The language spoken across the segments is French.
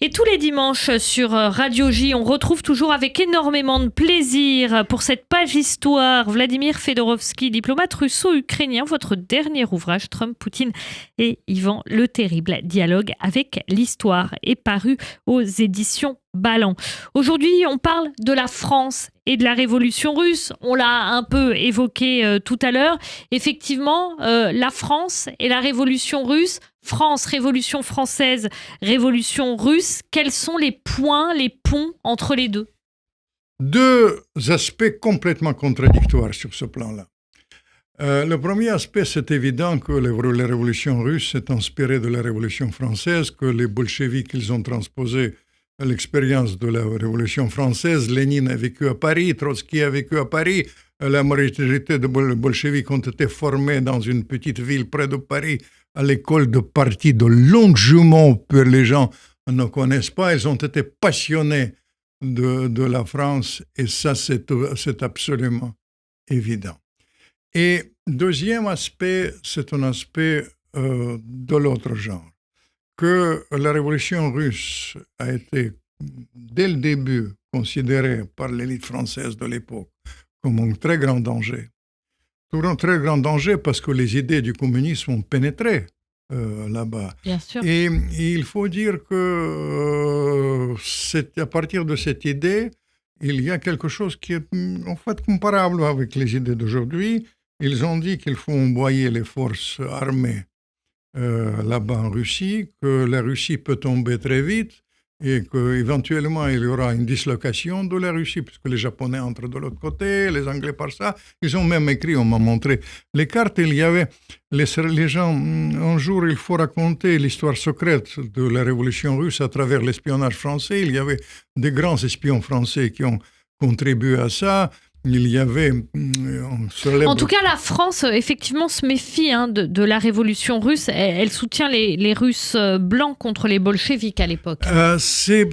Et tous les dimanches sur Radio J, on retrouve toujours avec énormément de plaisir pour cette page histoire Vladimir Fedorovski, diplomate russo-ukrainien, votre dernier ouvrage Trump, Poutine et Ivan le Terrible, dialogue avec l'histoire, est paru aux éditions Ballant. Aujourd'hui, on parle de la France et de la révolution russe. On l'a un peu évoqué tout à l'heure. Effectivement, la France et la révolution russe, France, révolution française, révolution russe, quels sont les points, les ponts entre les deux ? Deux aspects complètement contradictoires sur ce plan-là. Le premier aspect, c'est évident que la révolution russe s'est inspirée de la révolution française, que les bolcheviks, ils ont transposé l'expérience de la Révolution française. Lénine a vécu à Paris, Trotsky a vécu à Paris. La majorité de bolcheviks ont été formés dans une petite ville près de Paris, à l'école de parti de Longjumeau, que les gens ne connaissent pas. Ils ont été passionnés de la France, et ça, c'est absolument évident. Et deuxième aspect, c'est un aspect de l'autre genre, que la révolution russe a été, dès le début, considérée par l'élite française de l'époque comme un très grand danger. Un très grand danger parce que les idées du communisme ont pénétré là-bas. Bien sûr. Et il faut dire que c'est à partir de cette idée, il y a quelque chose qui est en fait comparable avec les idées d'aujourd'hui. Ils ont dit qu'il faut envoyer les forces armées là-bas en Russie, que la Russie peut tomber très vite et qu'éventuellement il y aura une dislocation de la Russie puisque les Japonais entrent de l'autre côté, les Anglais par ça. Ils ont même écrit, on m'a montré les cartes. Il y avait les gens, un jour il faut raconter l'histoire secrète de la révolution russe à travers l'espionnage français. Il y avait des grands espions français qui ont contribué à ça. Il y avait En tout cas, la France, effectivement, se méfie de la révolution russe. Elle soutient les Russes blancs contre les bolcheviks à l'époque. C'est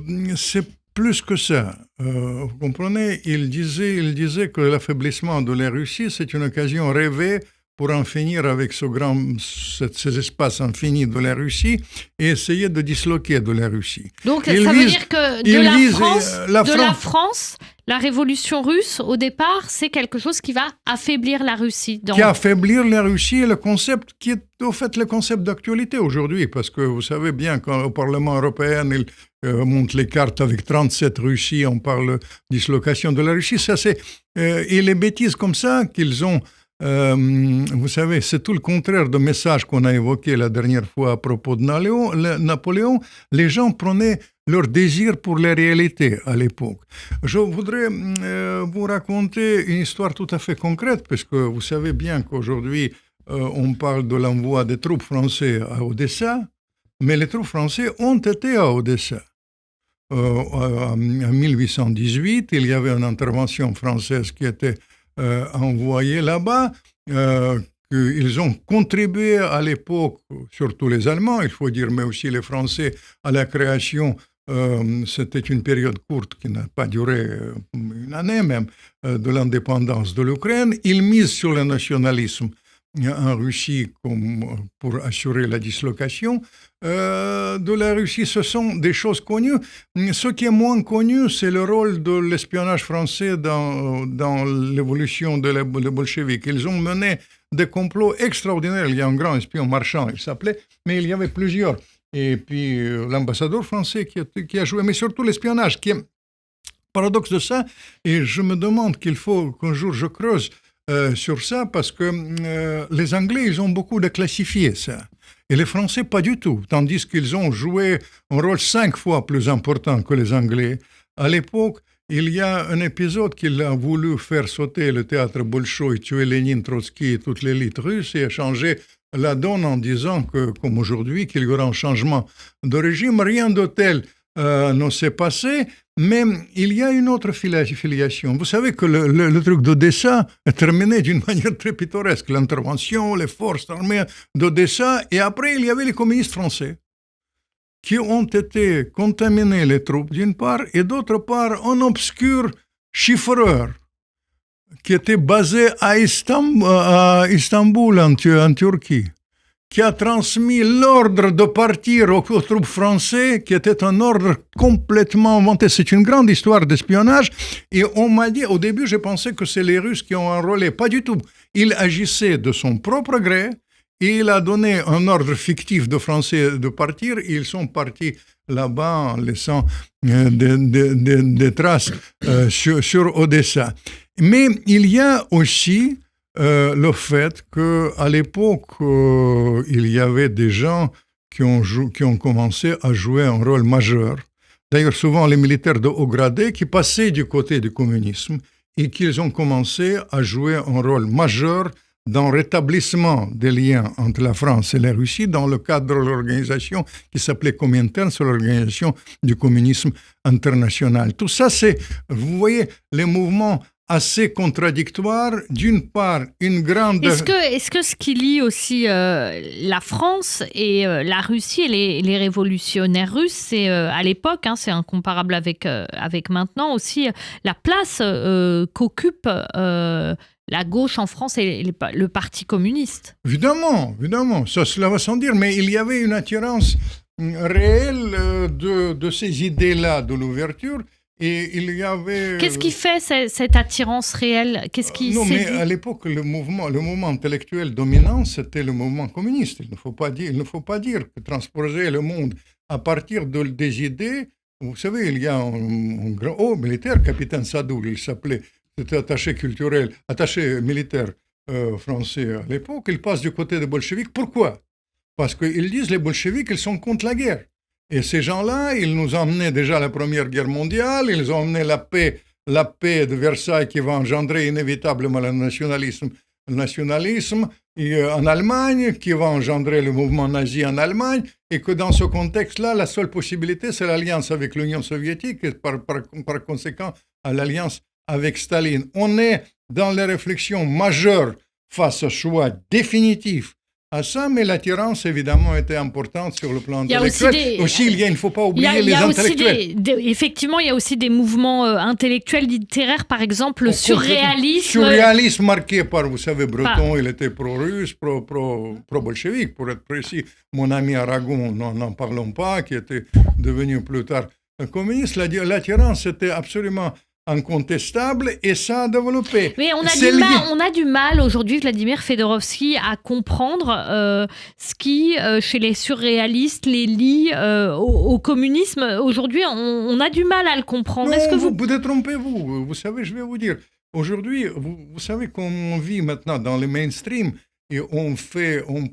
plus que ça. Vous comprenez, il disait que l'affaiblissement de la Russie, c'est une occasion rêvée pour en finir avec ces espaces infinis de la Russie et essayer de disloquer de la Russie. Donc, ça veut dire que de la France, la révolution russe, au départ, c'est quelque chose qui va affaiblir la Russie. Qui affaiblir la Russie est le concept qui est au fait le concept d'actualité aujourd'hui, parce que vous savez bien qu'au Parlement européen, il monte les cartes avec 37 Russies, on parle de dislocation de la Russie. Ça, et les bêtises comme ça qu'ils ont. Vous savez, c'est tout le contraire du message qu'on a évoqué la dernière fois à propos de Napoléon. Les gens prenaient leur désir pour la réalité à l'époque. Je voudrais vous raconter une histoire tout à fait concrète, parce que vous savez bien qu'aujourd'hui, on parle de l'envoi des troupes françaises à Odessa, mais les troupes françaises ont été à Odessa. En 1818, il y avait une intervention française qui était envoyés là-bas, qu'ils ont contribué à l'époque, surtout les Allemands, il faut dire, mais aussi les Français, à la création. C'était une période courte qui n'a pas duré une année même, de l'indépendance de l'Ukraine. Ils misent sur le nationalisme en Russie pour assurer la dislocation de la Russie. Ce sont des choses connues. Ce qui est moins connu, c'est le rôle de l'espionnage français dans l'évolution des bolcheviks. Ils ont mené des complots extraordinaires. Il y a un grand espion marchand, il s'appelait, mais il y avait plusieurs. Et puis l'ambassadeur français qui a joué, mais surtout l'espionnage, qui est paradoxe de ça. Et je me demande qu'il faut qu'un jour je creuse sur ça, parce que les Anglais, ils ont beaucoup déclassifié ça. Et les Français, pas du tout. Tandis qu'ils ont joué un rôle 5 fois plus important que les Anglais. À l'époque, il y a un épisode qu'il a voulu faire sauter le théâtre Bolchoï, tuer Lénine, Trotsky et toute l'élite russe et changer la donne en disant que, comme aujourd'hui, qu'il y aura un changement de régime. Rien de tel ne s'est passé, mais il y a une autre filiation. Vous savez que le truc d'Odessa est terminé d'une manière très pittoresque. L'intervention, les forces armées d'Odessa, et après il y avait les communistes français qui ont été contaminés, les troupes d'une part, et d'autre part un obscur chiffreur qui était basé à Istanbul en Turquie. qui a transmis l'ordre de partir aux troupes françaises, qui était un ordre complètement inventé. C'est une grande histoire d'espionnage. Et on m'a dit, au début, je pensais que c'est les Russes qui ont enrôlé. Pas du tout. Il agissait de son propre gré. Et il a donné un ordre fictif de Français de partir. Ils sont partis là-bas en laissant des traces sur Odessa. Mais il y a aussi le fait qu'à l'époque, il y avait des gens qui ont commencé à jouer un rôle majeur. D'ailleurs, souvent les militaires de haut gradé qui passaient du côté du communisme et qu'ils ont commencé à jouer un rôle majeur dans le rétablissement des liens entre la France et la Russie dans le cadre de l'organisation qui s'appelait Comintern, c'est l'organisation du communisme international. Tout ça, c'est, vous voyez, les mouvements assez contradictoires. D'une part, une grande... Est-ce que ce qui lie aussi la France et la Russie et les révolutionnaires russes, c'est à l'époque, c'est incomparable avec maintenant aussi, la place qu'occupe la gauche en France et le Parti communiste. Évidemment, cela va sans dire, mais il y avait une attirance réelle de ces idées-là, de l'ouverture, et il y avait... Qu'est-ce qui fait cette attirance réelle? Qu'est-ce qui Non, mais séduit? à l'époque, le mouvement intellectuel dominant, c'était le mouvement communiste. Il ne faut pas dire que transposer le monde à partir des idées... Vous savez, il y a un grand haut militaire, capitaine Sadoul, il s'appelait... C'était attaché militaire français à l'époque. Il passe du côté des bolcheviks. Pourquoi? Parce qu'ils disent les bolcheviks, ils sont contre la guerre. Et ces gens-là, ils nous ont emmené déjà à la Première Guerre mondiale, ils ont emmené la paix de Versailles qui va engendrer inévitablement le nationalisme en Allemagne, qui va engendrer le mouvement nazi en Allemagne, et que dans ce contexte-là, la seule possibilité, c'est l'alliance avec l'Union soviétique et par conséquent à l'alliance avec Staline. On est dans les réflexions majeures face au choix définitif à ça, mais l'attirance, évidemment, était importante sur le plan intellectuel. Il ne faut pas oublier les intellectuels. Effectivement, il y a aussi des mouvements intellectuels, littéraires, par exemple, le surréalisme. Surréalisme marqué par, vous savez, Breton, il était pro-russe, pro-bolchevique, pour être précis. Mon ami Aragon, n'en parlons pas, qui était devenu plus tard communiste. L'attirance était absolument incontestable et ça a développé. Mais on a du mal aujourd'hui, Vladimir Fedorovski, à comprendre ce qui, chez les surréalistes, les lie au communisme. Aujourd'hui, on a du mal à le comprendre. Non, vous détrompez-vous. Vous savez, je vais vous dire, aujourd'hui, vous savez qu'on vit maintenant dans le mainstream et on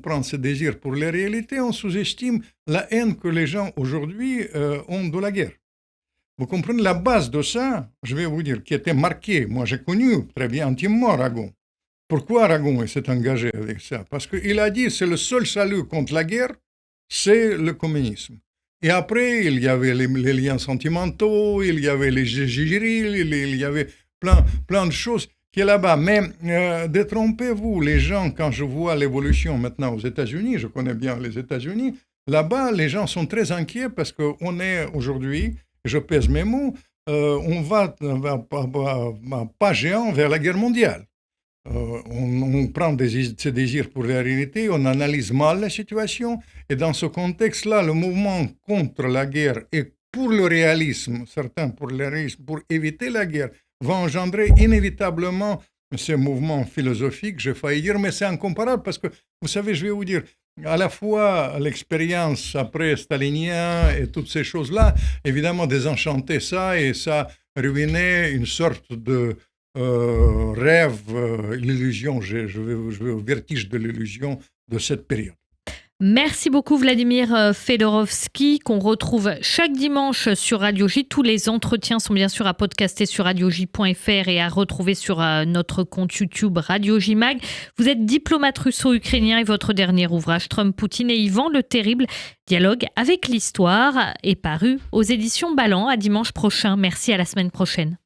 prend ce désir pour les réalités, on sous-estime la haine que les gens aujourd'hui ont de la guerre. Vous comprenez la base de ça, je vais vous dire, qui était marquée. Moi, j'ai connu très bien intimement Aragon. Pourquoi Aragon s'est engagé avec ça? Parce qu'il a dit c'est le seul salut contre la guerre, c'est le communisme. Et après, il y avait les liens sentimentaux, il y avait les gigirils, il y avait plein de choses qui est là-bas. Mais détrompez-vous, les gens, quand je vois l'évolution maintenant aux États-Unis, je connais bien les États-Unis, là-bas, les gens sont très inquiets parce qu'on est aujourd'hui... Je pèse mes mots, on va pas géant vers la guerre mondiale. On prend ces désirs pour la réalité, on analyse mal la situation, et dans ce contexte-là, le mouvement contre la guerre et pour le réalisme, certains pour le réalisme, pour éviter la guerre, va engendrer inévitablement ces mouvements philosophiques, j'ai failli dire, mais c'est incomparable parce que, vous savez, je vais vous dire, à la fois l'expérience après stalinien et toutes ces choses-là, évidemment désenchantait ça et ça ruinait une sorte de rêve, l'illusion, je vais au vertige de l'illusion de cette période. Merci beaucoup Vladimir Fedorovski, qu'on retrouve chaque dimanche sur Radio J. Tous les entretiens sont bien sûr à podcaster sur radioj.fr et à retrouver sur notre compte YouTube Radio J Mag. Vous êtes diplomate russo-ukrainien et votre dernier ouvrage Trump, Poutine et Ivan le Terrible, dialogue avec l'histoire, est paru aux éditions Ballant. À dimanche prochain. Merci, à la semaine prochaine.